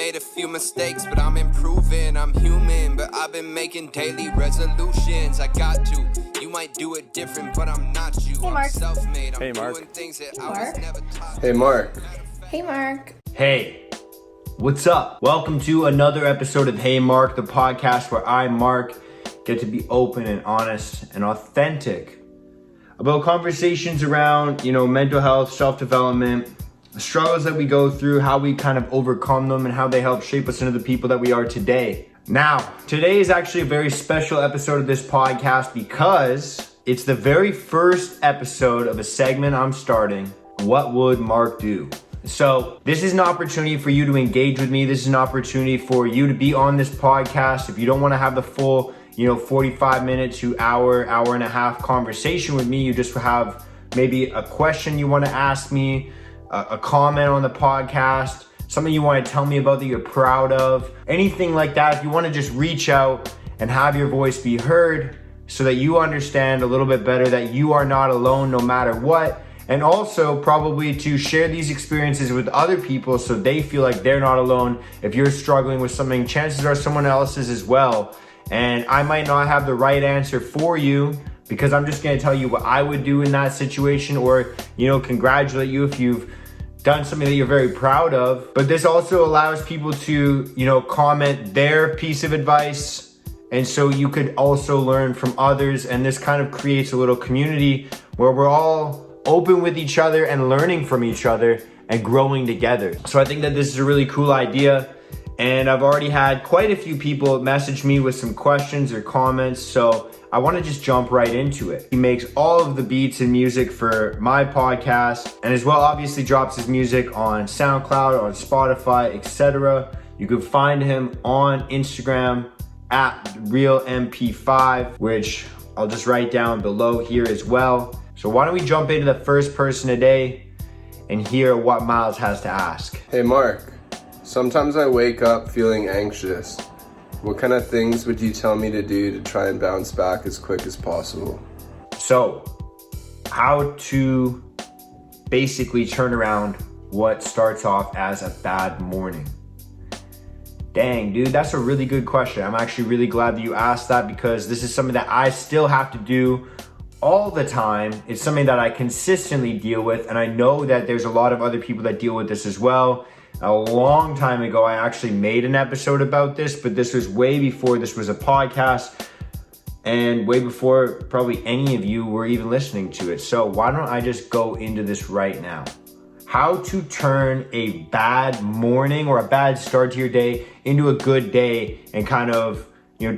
made a few mistakes, but I'm improving. I'm human, but I've been making daily resolutions. I got to. You might do it different, but I'm not you. Hey, Mark. I'm self-made. I'm Hey, Mark. doing things that Mark. I was never taught. Hey, Mark. Hey, Mark. Hey, what's up? Welcome to another episode of Hey Mark, the podcast where I, Mark, get to be open and honest and authentic about conversations around, mental health, self-development, the struggles that we go through, how we kind of overcome them, and how they help shape us into the people that we are today. Now, today is actually a very special episode of this podcast because it's the very first episode of a segment I'm starting, What Would Mark Do? So this is an opportunity for you to engage with me. This is an opportunity for you to be on this podcast. If you don't want to have the full, 45 minute to hour and a half conversation with me, you just have maybe a question you want to ask me, a comment on the podcast, something you want to tell me about that you're proud of, anything like that. If you want to just reach out and have your voice be heard so that you understand a little bit better that you are not alone no matter what. And also probably to share these experiences with other people so they feel like they're not alone. If you're struggling with something, chances are someone else is as well. And I might not have the right answer for you because I'm just going to tell you what I would do in that situation, or, congratulate you if you've done something that you're very proud of. But this also allows people to, comment their piece of advice. And so you could also learn from others. And this kind of creates a little community where we're all open with each other and learning from each other and growing together. So I think that this is a really cool idea. And I've already had quite a few people message me with some questions or comments. So I want to just jump right into it. He makes all of the beats and music for my podcast, and as well obviously drops his music on SoundCloud, on Spotify, etc. You can find him on Instagram at RealMP5, which I'll just write down below here as well. So why don't we jump into the first person today and hear what Miles has to ask. Hey, Mark. Sometimes I wake up feeling anxious. What kind of things would you tell me to do to try and bounce back as quick as possible? So, how to basically turn around what starts off as a bad morning? Dang, dude, that's a really good question. I'm actually really glad that you asked that because this is something that I still have to do all the time. It's something that I consistently deal with, and I know that there's a lot of other people that deal with this as well. A long time ago, I actually made an episode about this, but this was way before this was a podcast and way before probably any of you were even listening to it. So why don't I just go into this right now? How to turn a bad morning or a bad start to your day into a good day and kind of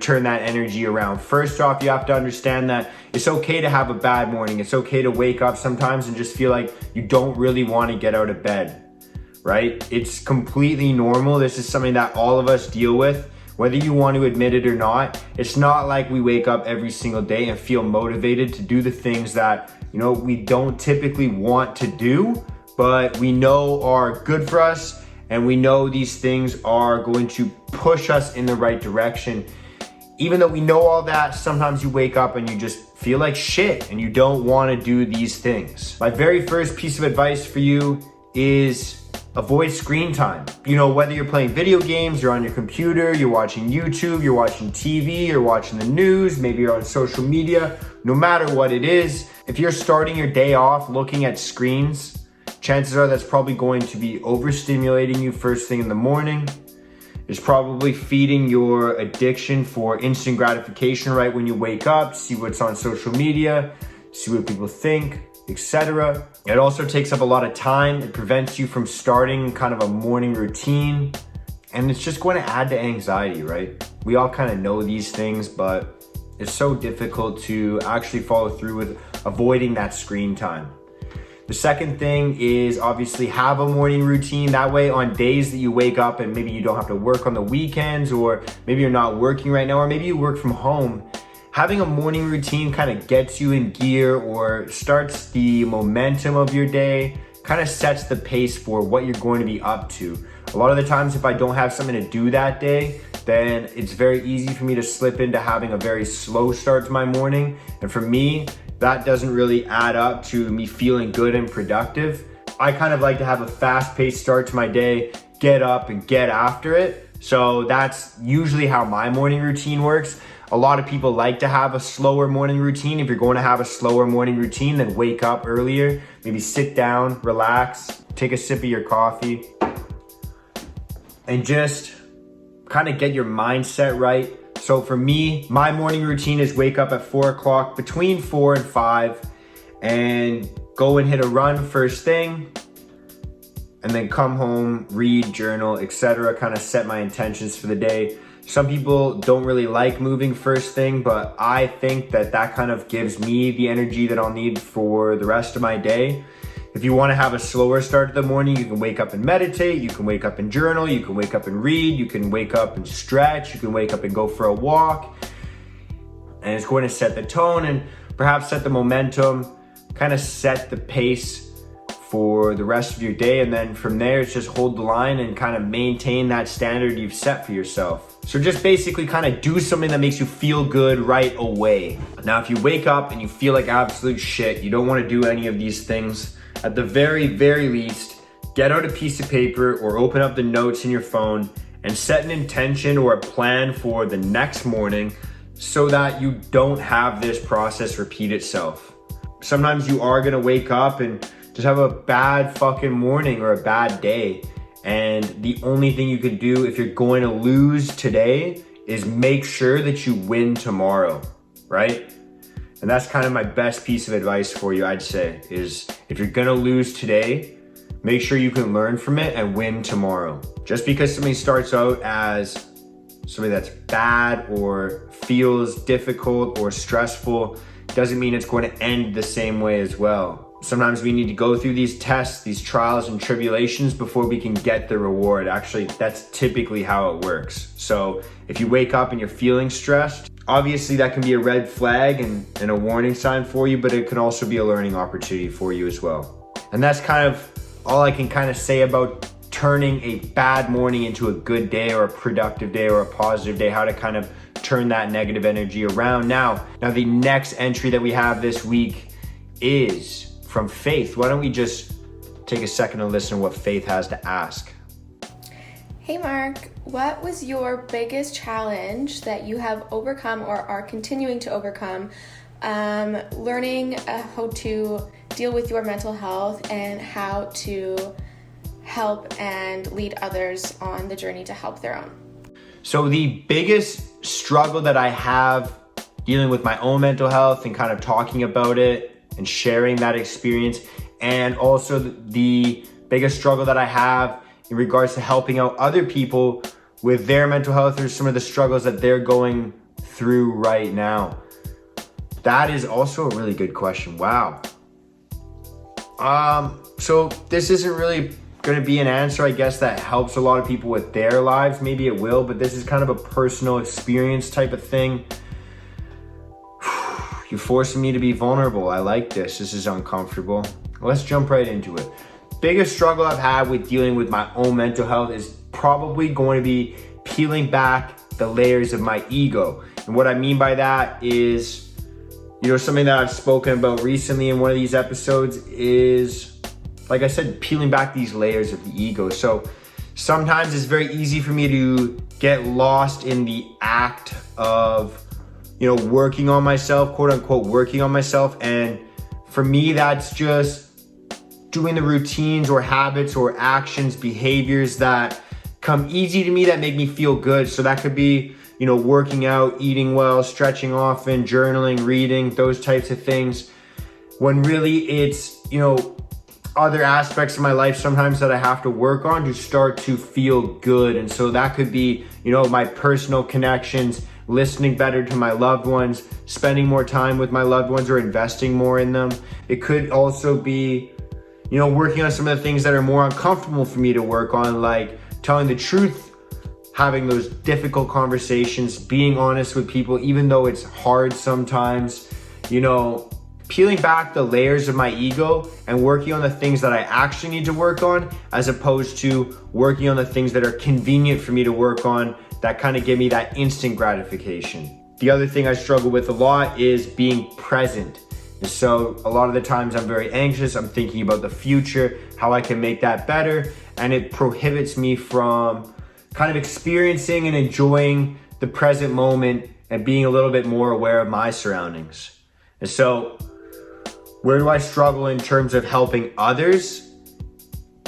turn that energy around. First off, you have to understand that it's okay to have a bad morning. It's okay to wake up sometimes and just feel like you don't really want to get out of bed, right? It's completely normal. This is something that all of us deal with, whether you want to admit it or not. It's not like we wake up every single day and feel motivated to do the things that, we don't typically want to do, but we know are good for us. And we know these things are going to push us in the right direction. Even though we know all that, sometimes you wake up and you just feel like shit and you don't want to do these things. My very first piece of advice for you is avoid screen time. Whether you're playing video games, you're on your computer, you're watching YouTube, you're watching TV, you're watching the news, maybe you're on social media, no matter what it is, if you're starting your day off looking at screens, chances are that's probably going to be overstimulating you first thing in the morning. It's probably feeding your addiction for instant gratification right when you wake up, see what's on social media, see what people think, etc. It also takes up a lot of time. It prevents you from starting kind of a morning routine, and it's just going to add to anxiety, right? We all kind of know these things, but it's so difficult to actually follow through with avoiding that screen time. The second thing is obviously have a morning routine. That way on days that you wake up and maybe you don't have to work on the weekends, or maybe you're not working right now, or maybe you work from home, having a morning routine kind of gets you in gear or starts the momentum of your day, kind of sets the pace for what you're going to be up to. A lot of the times if I don't have something to do that day, then it's very easy for me to slip into having a very slow start to my morning. And for me, that doesn't really add up to me feeling good and productive. I kind of like to have a fast-paced start to my day, get up and get after it. So that's usually how my morning routine works. A lot of people like to have a slower morning routine. If you're going to have a slower morning routine, then wake up earlier, maybe sit down, relax, take a sip of your coffee, and just kind of get your mindset right. So for me, my morning routine is wake up at 4 o'clock, between 4 and 5, and go and hit a run first thing, and then come home, read, journal, etc. Kind of set my intentions for the day. Some people don't really like moving first thing, but I think that kind of gives me the energy that I'll need for the rest of my day. If you want to have a slower start to the morning, you can wake up and meditate, you can wake up and journal, you can wake up and read, you can wake up and stretch, you can wake up and go for a walk. And it's going to set the tone and perhaps set the momentum, kind of set the pace for the rest of your day. And then from there, it's just hold the line and kind of maintain that standard you've set for yourself. So just basically kind of do something that makes you feel good right away. Now, if you wake up and you feel like absolute shit, you don't want to do any of these things, at the very, very least, get out a piece of paper or open up the notes in your phone and set an intention or a plan for the next morning so that you don't have this process repeat itself. Sometimes you are gonna wake up and just have a bad fucking morning or a bad day. And the only thing you can do if you're going to lose today is make sure that you win tomorrow, right? And that's kind of my best piece of advice for you, I'd say, is if you're gonna lose today, make sure you can learn from it and win tomorrow. Just because something starts out as something that's bad or feels difficult or stressful doesn't mean it's going to end the same way as well. Sometimes we need to go through these tests, these trials and tribulations before we can get the reward. Actually, that's typically how it works. So if you wake up and you're feeling stressed, obviously that can be a red flag and a warning sign for you, but it can also be a learning opportunity for you as well. And that's kind of all I can kind of say about turning a bad morning into a good day or a productive day or a positive day, how to kind of turn that negative energy around. Now the next entry that we have this week is from Faith. Why don't we just take a second to listen to what Faith has to ask? Hey Mark, what was your biggest challenge that you have overcome or are continuing to overcome learning how to deal with your mental health and how to help and lead others on the journey to help their own? So the biggest struggle that I have dealing with my own mental health and kind of talking about it and sharing that experience, and also the biggest struggle that I have in regards to helping out other people with their mental health or some of the struggles that they're going through right now. That is also a really good question. Wow. So this isn't really going to be an answer, I guess, that helps a lot of people with their lives. Maybe it will, but this is kind of a personal experience type of thing. You're forcing me to be vulnerable. I like this. This is uncomfortable. Let's jump right into it. Biggest struggle I've had with dealing with my own mental health is probably going to be peeling back the layers of my ego. And what I mean by that is, something that I've spoken about recently in one of these episodes is, like I said, peeling back these layers of the ego. So sometimes it's very easy for me to get lost in the act of, working on myself, quote unquote, working on myself. And for me, that's just doing the routines or habits or actions, behaviors that come easy to me that make me feel good. So that could be, working out, eating well, stretching often, journaling, reading, those types of things. When really it's, other aspects of my life sometimes that I have to work on to start to feel good. And so that could be, my personal connections, listening better to my loved ones, spending more time with my loved ones or investing more in them. It could also be, working on some of the things that are more uncomfortable for me to work on, like telling the truth, having those difficult conversations, being honest with people, even though it's hard sometimes, peeling back the layers of my ego and working on the things that I actually need to work on, as opposed to working on the things that are convenient for me to work on that kind of give me that instant gratification. The other thing I struggle with a lot is being present. And so a lot of the times I'm very anxious. I'm thinking about the future, how I can make that better. and it prohibits me from kind of experiencing and enjoying the present moment and being a little bit more aware of my surroundings. And so, where do I struggle in terms of helping others?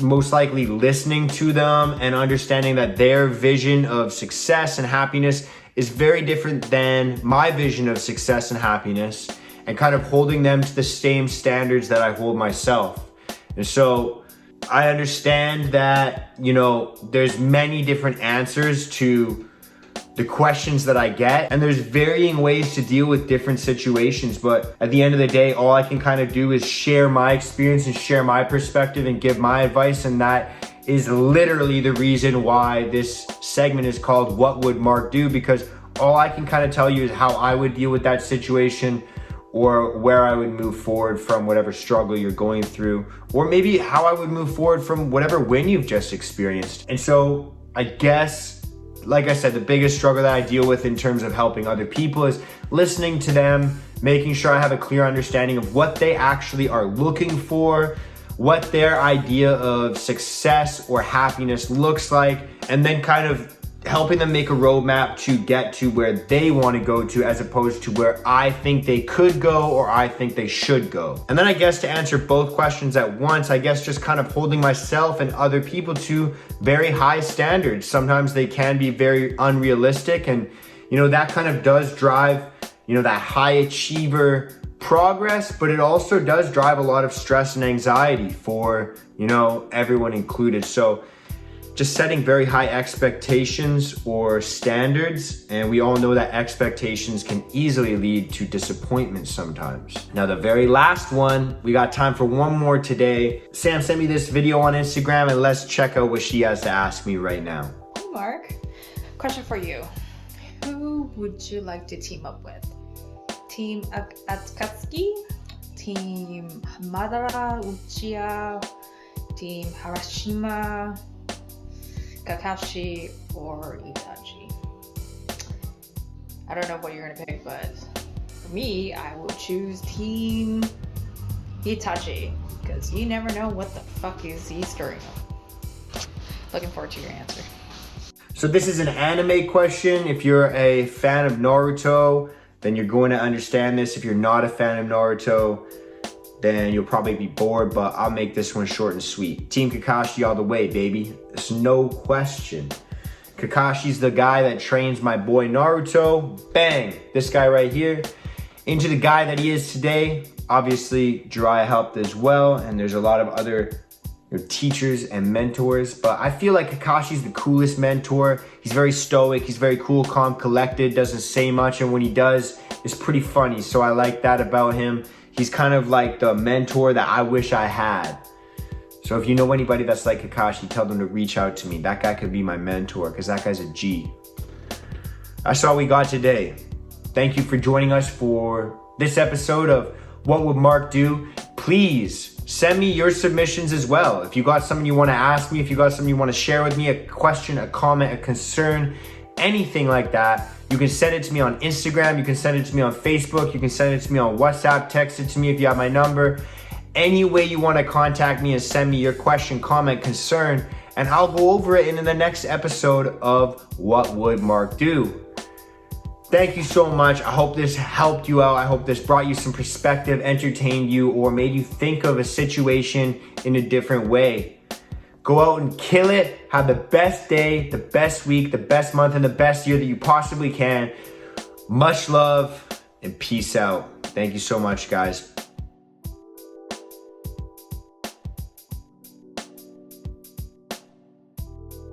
Most likely listening to them and understanding that their vision of success and happiness is very different than my vision of success and happiness, and kind of holding them to the same standards that I hold myself. And so I understand that, there's many different answers to the questions that I get, and there's varying ways to deal with different situations. But at the end of the day, all I can kind of do is share my experience and share my perspective and give my advice. And that is literally the reason why this segment is called What Would Mark Do? Because all I can kind of tell you is how I would deal with that situation, or where I would move forward from whatever struggle you're going through, or maybe how I would move forward from whatever win you've just experienced. And so I guess, like I said, the biggest struggle that I deal with in terms of helping other people is listening to them, making sure I have a clear understanding of what they actually are looking for, what their idea of success or happiness looks like, and then kind of helping them make a roadmap to get to where they want to go to, as opposed to where I think they could go or I think they should go. And then I guess to answer both questions at once, I guess just kind of holding myself and other people to very high standards. Sometimes they can be very unrealistic, and that kind of does drive that high achiever progress, but it also does drive a lot of stress and anxiety for everyone included. So just setting very high expectations or standards, and we all know that expectations can easily lead to disappointment sometimes. Now, the very last one, we got time for one more today. Sam sent me this video on Instagram, and let's check out what she has to ask me right now. Hey Mark, question for you. Who would you like to team up with? Team Akatsuki? Team Madara, Uchiha? Team Harashima? Kakashi or Itachi? I don't know what you're gonna pick, but for me, I will choose Team Itachi, because you never know what the fuck is he stirring up. Looking forward to your answer. So this is an anime question. If you're a fan of Naruto, then you're going to understand this. If you're not a fan of Naruto, then you'll probably be bored, but I'll make this one short and sweet. Team Kakashi all the way, baby. There's no question. Kakashi's the guy that trains my boy Naruto. Bang! This guy right here. Into the guy that he is today. Obviously, Jiraiya helped as well, and there's a lot of other teachers and mentors, but I feel like Kakashi's the coolest mentor. He's very stoic, he's very cool, calm, collected, doesn't say much, and when he does, it's pretty funny, so I like that about him. He's kind of like the mentor that I wish I had. So if you know anybody that's like Kakashi, tell them to reach out to me. That guy could be my mentor, because that guy's a G. That's all we got today. Thank you for joining us for this episode of What Would Mark Do? Please send me your submissions as well. If you got something you want to ask me, if you got something you want to share with me, a question, a comment, a concern, anything like that, you can send it to me on Instagram, you can send it to me on Facebook, you can send it to me on WhatsApp, text it to me if you have my number. Any way you want to contact me and send me your question, comment, concern, and I'll go over it in the next episode of What Would Mark Do? Thank you so much. I hope this helped you out. I hope this brought you some perspective, entertained you, or made you think of a situation in a different way. Go out and kill it. Have the best day, the best week, the best month, and the best year that you possibly can. Much love and peace out. Thank you so much, guys.